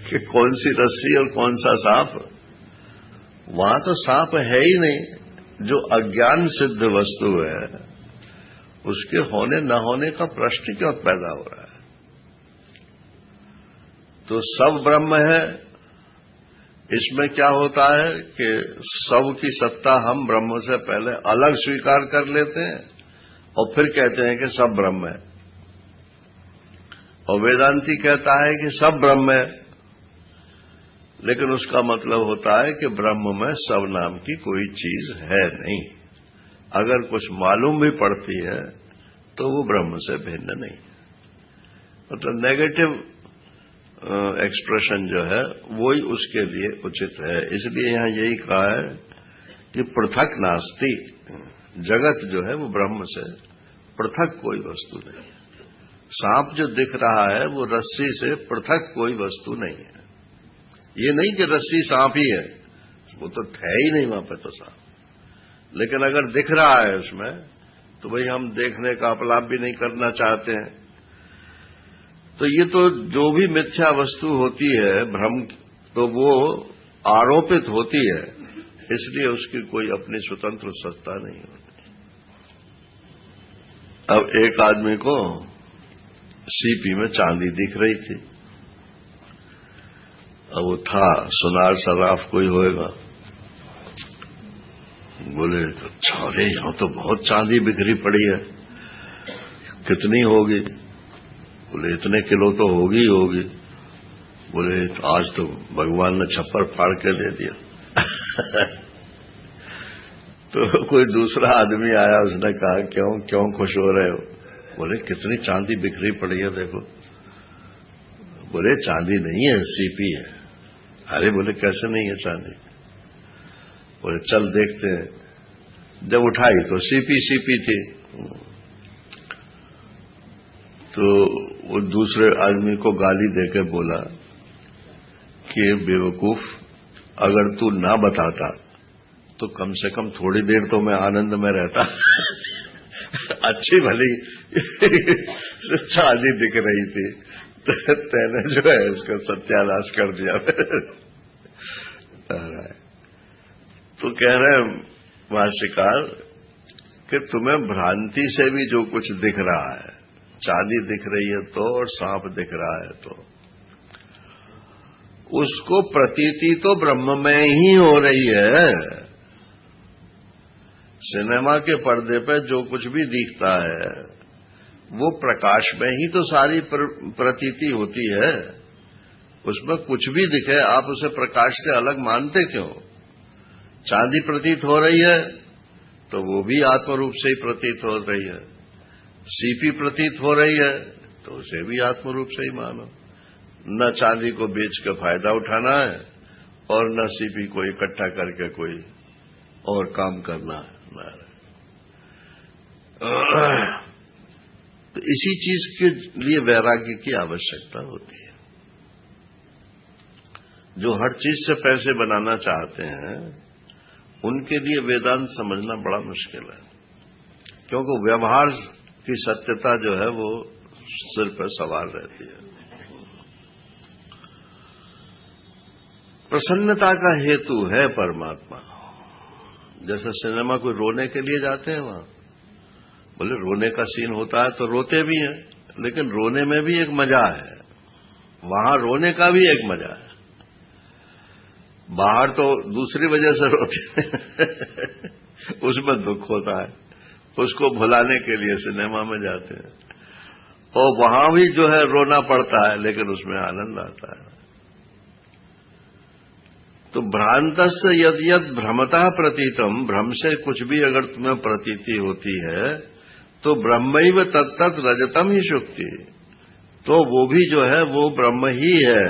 कि कौन सी रस्सी और कौन सा सांप। वहां तो सांप है ही नहीं। जो अज्ञान सिद्ध वस्तु है उसके होने न होने का प्रश्न क्यों पैदा हो रहा है? तो सब ब्रह्म है। इसमें क्या होता है कि सब की सत्ता हम ब्रह्म से पहले अलग स्वीकार कर लेते हैं और फिर कहते हैं कि सब ब्रह्म है। और वेदांती कहता है कि सब ब्रह्म है, लेकिन उसका मतलब होता है कि ब्रह्म में सब नाम की कोई चीज है नहीं। अगर कुछ मालूम भी पड़ती है तो वो ब्रह्म से भिन्न नहीं। मतलब नेगेटिव एक्सप्रेशन जो है वो ही उसके लिए उचित है। इसलिए यहां यही कहा है कि पृथक नास्ति। जगत जो है वो ब्रह्म से पृथक कोई वस्तु नहीं। सांप जो दिख रहा है वो रस्सी से पृथक कोई वस्तु नहीं है। ये नहीं कि रस्सी सांप ही है, वो तो है ही नहीं वहां पे तो सांप। लेकिन अगर दिख रहा है उसमें तो भाई हम देखने का अपलाप भी नहीं करना चाहते हैं। तो ये तो जो भी मिथ्या वस्तु होती है भ्रम, तो वो आरोपित होती है, इसलिए उसकी कोई अपनी स्वतंत्र सत्ता नहीं होती। अब एक आदमी को सीपी में चांदी दिख रही थी। अब वो था सुनार सराफ कोई होएगा। बोले अच्छा रे यहां तो बहुत चांदी बिखरी पड़ी है, कितनी होगी? बोले इतने किलो तो होगी होगी। बोले तो आज तो भगवान ने छप्पर फाड़ के दे दिया। तो कोई दूसरा आदमी आया, उसने कहा क्यों क्यों खुश हो रहे हो? बोले कितनी चांदी बिखरी पड़ी है देखो। बोले चांदी नहीं है, सीपी है। अरे बोले कैसे नहीं है चांदी? बोले चल देखते हैं। जब उठाई तो सीपी सीपी थी। तो वो दूसरे आदमी को गाली देके बोला कि बेवकूफ, अगर तू ना बताता तो कम से कम थोड़ी देर तो मैं आनंद में रहता। अच्छी भली चांदी दिख रही थी, तेने जो है इसका सत्यानाश कर दिया। तो कह रहे भाष्यकार कि तुम्हें भ्रांति से भी जो कुछ दिख रहा है, चांदी दिख रही है तो और सांप दिख रहा है तो उसको प्रतीति तो ब्रह्म में ही हो रही है। सिनेमा के पर्दे पर जो कुछ भी दिखता है वो प्रकाश में ही तो सारी प्रतीति होती है। उसमें कुछ भी दिखे आप उसे प्रकाश से अलग मानते क्यों? चांदी प्रतीत हो रही है तो वो भी आत्मरूप से ही प्रतीत हो रही है। सीपी प्रतीत हो रही है तो उसे भी आत्मरूप से ही मानो। न चांदी को बेच के फायदा उठाना है और न सीपी को इकट्ठा करके कोई और काम करना है। तो इसी चीज के लिए वैराग्य की आवश्यकता होती है। जो हर चीज से पैसे बनाना चाहते हैं उनके लिए वेदांत समझना बड़ा मुश्किल है, क्योंकि व्यवहार की सत्यता जो है वो सिर पर सवार रहती है। प्रसन्नता का हेतु है परमात्मा। जैसे सिनेमा कोई रोने के लिए जाते हैं, वहां बोले रोने का सीन होता है तो रोते भी हैं, लेकिन रोने में भी एक मजा है, वहां रोने का भी एक मजा है। बाहर तो दूसरी वजह से रोते हैं उसमें दुख होता है, उसको भुलाने के लिए सिनेमा में जाते हैं और वहां भी जो है रोना पड़ता है, लेकिन उसमें आनंद आता है। तो भ्रांतस्य यद यद भ्रमतः प्रतीतम, भ्रम से कुछ भी अगर तुम्हें प्रतीति होती है तो ब्रह्मैव तत्तत् रजतम ही शुक्ति, तो वो भी जो है वो ब्रह्म ही है।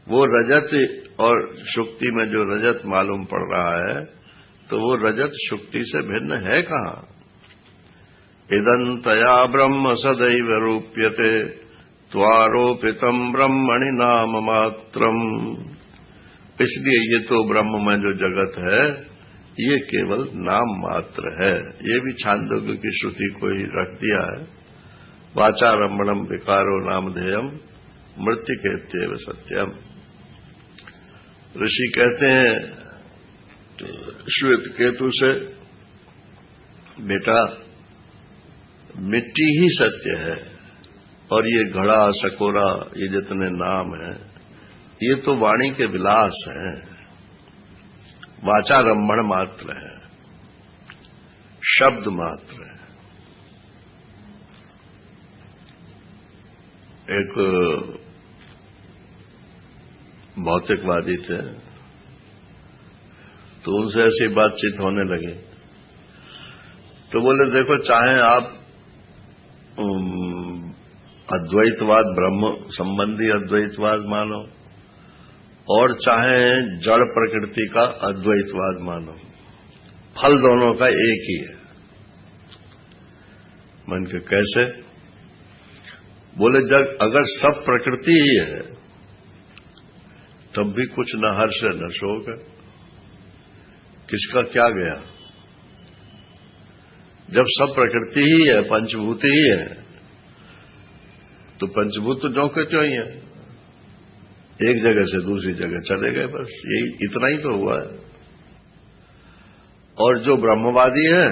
वो रजत और शुक्ति में जो रजत मालूम पड़ रहा है तो वो रजत शुक्ति से भिन्न है कहां? इदंतया ब्रह्म सदैव रूप्यते त्वारोपितम ब्रह्मणि नाम मात्रम इसलिए ये तो ब्रह्म में जो जगत है ये केवल नाम मात्र है। ये भी छांदोग्य की श्रुति को ही रख दिया है। वाचारंभणम विकारो नामधेयम मृत्युकेत्येव सत्यम। ऋषि कहते हैं श्वेत केतु से, बेटा मिट्टी ही सत्य है और ये घड़ा सकोरा ये जितने नाम हैं ये तो वाणी के विलास हैं, वाचारंभण मात्र है, शब्द मात्र है। एक भौतिकवादी थे तो उनसे ऐसी बातचीत होने लगी तो बोले देखो चाहे आप अद्वैतवाद ब्रह्म संबंधी अद्वैतवाद मानो और चाहे जड़ प्रकृति का अद्वैतवाद मानो, फल दोनों का एक ही है। मन के कैसे? बोले जब अगर सब प्रकृति ही है तब भी कुछ न हर्ष न शोक है, किसका क्या गया? जब सब प्रकृति ही है, पंचभूत ही है, तो पंचभूत तो जो के त्यों ही है, एक जगह से दूसरी जगह चले गए, बस यही इतना ही तो हुआ है। और जो ब्रह्मवादी है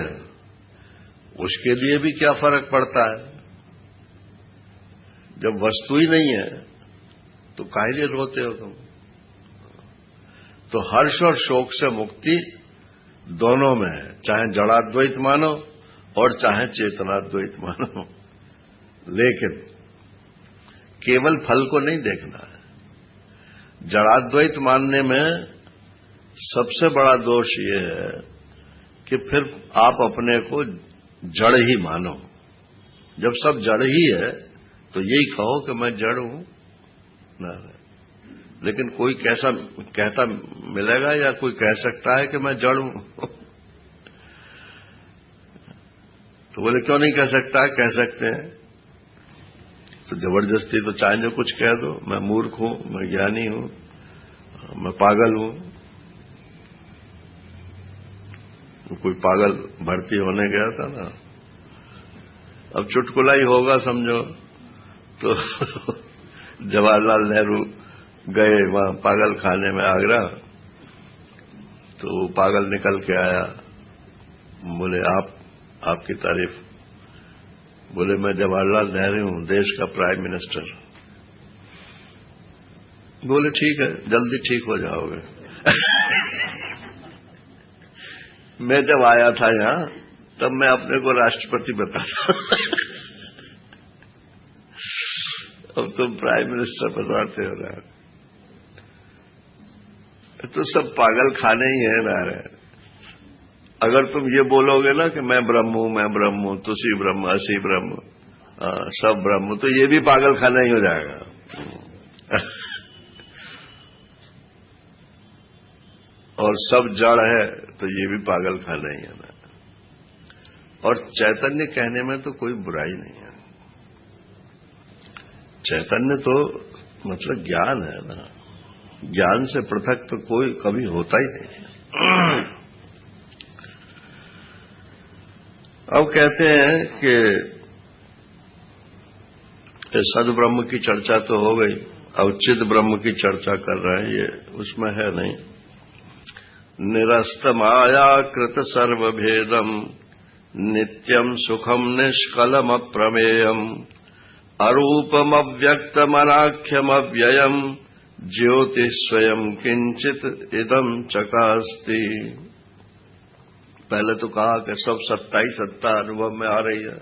उसके लिए भी क्या फर्क पड़ता है? जब वस्तु ही नहीं है तो काहे लिए रोते हो तुम? तो हर्ष और शोक से मुक्ति दोनों में है, चाहे जड़ाद्वैत मानो और चाहे चेतनाद्वैत मानो। लेकिन केवल फल को नहीं देखना है। जड़ाद्वैत मानने में सबसे बड़ा दोष ये है कि फिर आप अपने को जड़ ही मानो। जब सब जड़ ही है तो यही कहो कि मैं जड़ हूं ना। लेकिन कोई कैसा कहता मिलेगा या कोई कह सकता है कि मैं जड़ हूं? तो बोले क्यों नहीं कह सकता? कह सकते हैं। तो जबरदस्ती तो चाहे जो कुछ कह दो, मैं मूर्ख हूं, मैं ज्ञानी हूं, मैं पागल हूं। तो कोई पागल भर्ती होने गया था ना, अब चुटकुला ही होगा समझो। तो जवाहरलाल नेहरू गए वहां पागल खाने में आगरा, तो पागल निकल के आया, बोले आपकी तारीफ। बोले मैं जवाहरलाल नेहरू हूं, देश का प्राइम मिनिस्टर। बोले ठीक है, जल्दी ठीक हो जाओगे। मैं जब आया था यहां तब मैं अपने को राष्ट्रपति बताता, अब तुम प्राइम मिनिस्टर बताते हो रहा। तो सब पागल खाने ही है ना। अगर तुम ये बोलोगे ना कि मैं ब्रह्म हूं, तुसी ब्रह्म, असी ब्रह्म, सब ब्रह्म, तो ये भी पागल खाना ही हो जाएगा। और सब जड़ है तो ये भी पागल खाना ही है ना। और चैतन्य कहने में तो कोई बुराई नहीं है। चैतन्य तो मतलब ज्ञान है ना, ज्ञान से पृथक तो कोई कभी होता ही नहीं है। अब कहते हैं कि सद्ब्रह्म की चर्चा तो हो गई, अब चिद ब्रह्म की चर्चा कर रहे हैं। ये उसमें है नहीं। निरस्त माया कृत सर्वभेदम नित्यम सुखम निष्कलम अप्रमेयम अरूपम अव्यक्तम अनाख्यम अव्ययम ज्योति स्वयं किंचित इदम चकास्ति। पहले तो कहा कि सब सत्ता ही सत्ता अनुभव में आ रही है।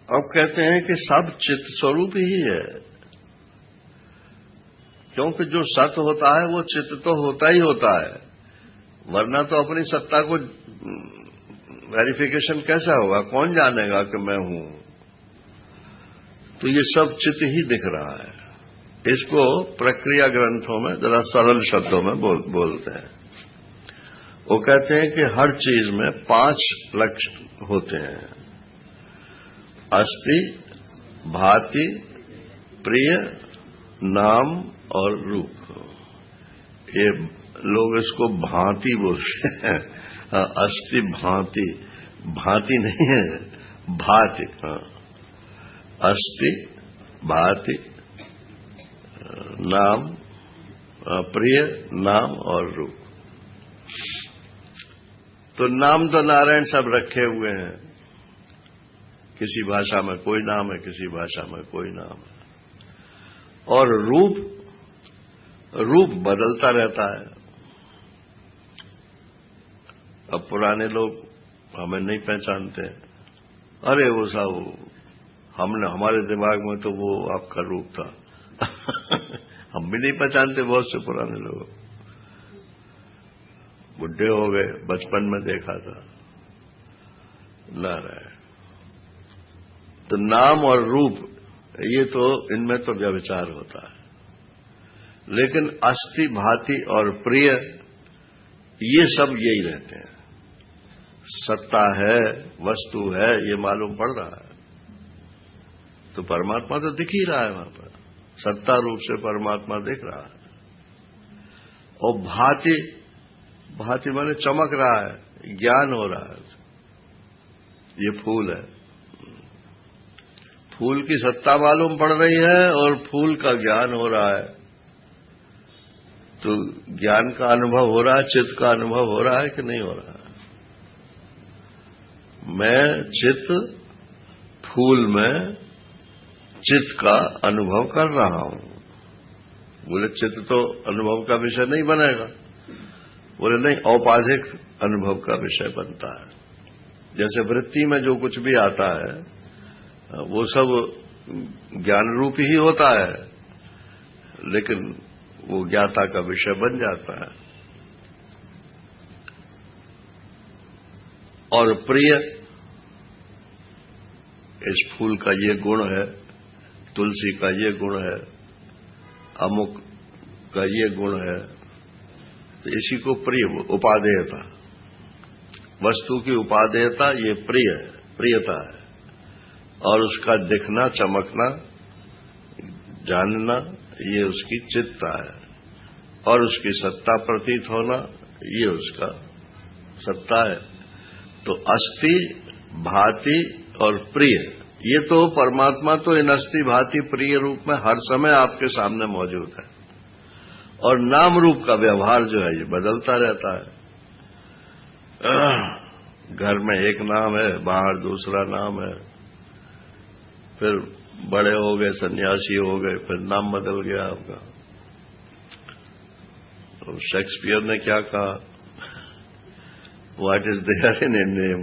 अब कहते हैं कि सब चित्त स्वरूप ही है, क्योंकि जो सत्य होता है वो चित्त तो होता ही होता है, वरना तो अपनी सत्ता को वेरिफिकेशन कैसा होगा? कौन जानेगा कि मैं हूं? तो ये सब चित्त ही दिख रहा है। इसको प्रक्रिया ग्रंथों में जरा सरल शब्दों में बोलते हैं। वो कहते हैं कि हर चीज में 5 लक्षण होते हैं: अस्ति, भाति, प्रिय, नाम और रूप। ये लोग इसको भांति बोलते हैं। अस्थि भांति, भांति नहीं है, भाति। हाँ, अस्थि भाति, नाम, प्रिय, नाम और रूप। तो नाम तो नारायण सब रखे हुए हैं, किसी भाषा में कोई नाम है, किसी भाषा में कोई नाम है। और रूप बदलता रहता है। अब पुराने लोग हमें नहीं पहचानते, अरे वो साहब हमारे दिमाग में तो वो आपका रूप था। हम भी नहीं पहचानते बहुत से पुराने लोग, बुढ़े हो गए, बचपन में देखा था। नारायण तो नाम और रूप, ये तो इनमें तो व्यभिचार होता है। लेकिन अस्थि भाति और प्रिय, ये सब यही रहते हैं। सत्ता है, वस्तु है, ये मालूम पड़ रहा है। तो परमात्मा तो दिख ही रहा है वहां पर, सत्ता रूप से परमात्मा दिख रहा है। और भाति, भाति माने चमक रहा है, ज्ञान हो रहा है। ये फूल है, फूल की सत्ता मालूम पड़ रही है और फूल का ज्ञान हो रहा है। तो ज्ञान का अनुभव हो रहा है, चित्त का अनुभव हो रहा है कि नहीं हो रहा है? मैं चित्त, फूल में चित्त का अनुभव कर रहा हूं। बोले चित्त तो अनुभव का विषय नहीं बनेगा। बोले नहीं, औपाधिक अनुभव का विषय बनता है। जैसे वृत्ति में जो कुछ भी आता है वो सब ज्ञान रूप ही होता है, लेकिन वो ज्ञाता का विषय बन जाता है। और प्रिय, इस फूल का ये गुण है, तुलसी का ये गुण है, अमुक का ये गुण है, तो इसी को प्रिय, उपादेयता, वस्तु की उपादेयता, ये प्रिय है, प्रियता है। और उसका दिखना, चमकना, जानना, ये उसकी चित्ता है। और उसकी सत्ता प्रतीत होना, ये उसका सत्ता है। तो अस्थि, भाति और प्रिय, ये तो परमात्मा तो इन अस्थि, भाति, प्रिय रूप में हर समय आपके सामने मौजूद है। और नाम रूप का व्यवहार जो है ये बदलता रहता है। घर में एक नाम है, बाहर दूसरा नाम है, फिर बड़े हो गए, सन्यासी हो गए, फिर नाम बदल गया आपका। तो शेक्सपियर ने क्या कहा, what is there in a name,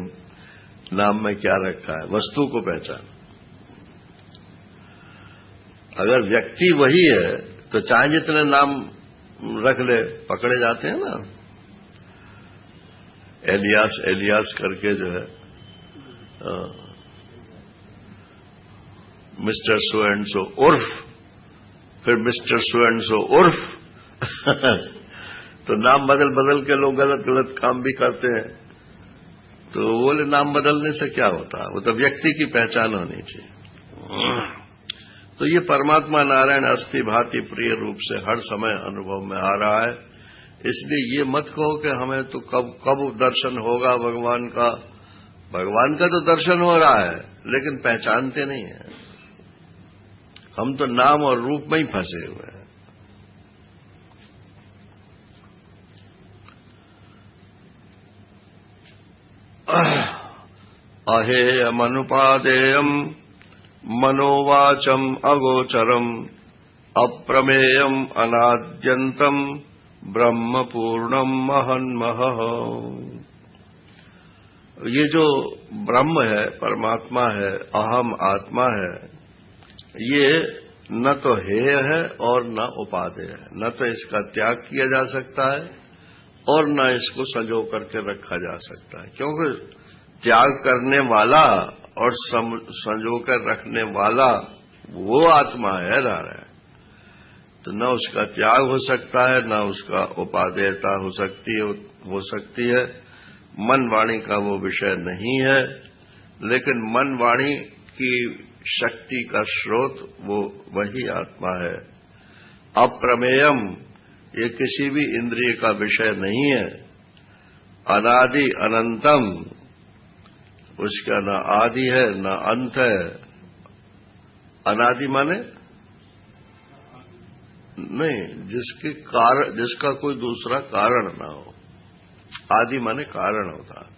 नाम में क्या रखा है? वस्तु को पहचान। अगर व्यक्ति वही है तो चाहे जितने नाम रख ले, पकड़े जाते हैं ना। एलियास, एलियास करके जो है, मिस्टर सो एंड सो उर्फ, फिर मिस्टर सो एंड सो उर्फ। तो नाम बदल बदल के लोग गलत गलत काम भी करते हैं। तो बोले नाम बदलने से क्या होता है, वो तो व्यक्ति की पहचान होनी चाहिए। तो ये परमात्मा नारायण अस्थि भाति प्रिय रूप से हर समय अनुभव में आ रहा है। इसलिए ये मत कहो कि हमें तो कब दर्शन होगा भगवान का। भगवान का तो दर्शन हो रहा है, लेकिन पहचानते नहीं है। हम तो नाम और रूप में ही फंसे हुए हैं। अहेयमनुपादेयम् मनोवाचम अगोचरम अप्रमेयम अनाद्यंतम ब्रह्म पूर्णम महन्मः। ये जो ब्रह्म है, परमात्मा है, अहम आत्मा है, ये न तो हेय है और न उपादेय है। न तो इसका त्याग किया जा सकता है और न इसको संजो करके रखा जा सकता है, क्योंकि त्याग करने वाला और संजो कर रखने वाला वो आत्मा है नारायण। तो न उसका त्याग हो सकता है, न उसका उपादेयता हो सकती है। मन वाणी का वो विषय नहीं है, लेकिन मन वाणी की शक्ति का स्रोत वो वही आत्मा है। अप्रमेयम, ये किसी भी इंद्रिय का विषय नहीं है। अनादि अनंतम, उसका न आदि है न अंत है। अनादि माने नहीं, जिसका कोई दूसरा कारण ना हो। आदि माने कारण होता है,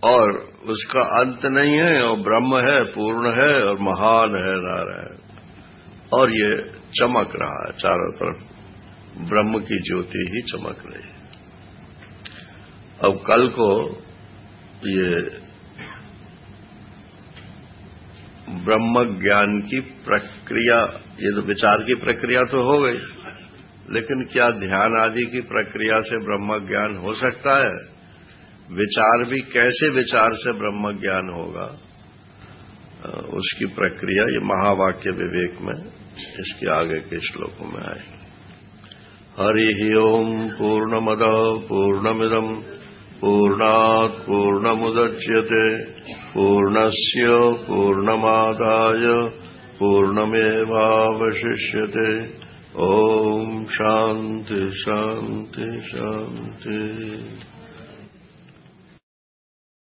और उसका अंत नहीं है, और ब्रह्म है, पूर्ण है और महान है नारायण। और ये चमक रहा है चारों तरफ, ब्रह्म की ज्योति ही चमक रही है। अब कल को ये ब्रह्म ज्ञान की प्रक्रिया, ये तो विचार की प्रक्रिया तो हो गई, लेकिन क्या ध्यान आदि की प्रक्रिया से ब्रह्म ज्ञान हो सकता है? विचार भी कैसे विचार से ब्रह्म ज्ञान होगा, उसकी प्रक्रिया ये महावाक्य विवेक में इसके आगे के श्लोकों में आएगी। हरि ओम पूर्णमद पूर्णमिदम पूर्णात् पूर्णमुदच्यते पूर्णस्य पूर्णमादाय पूर्णमेवावशिष्यते। ओम शांति शांति शांति।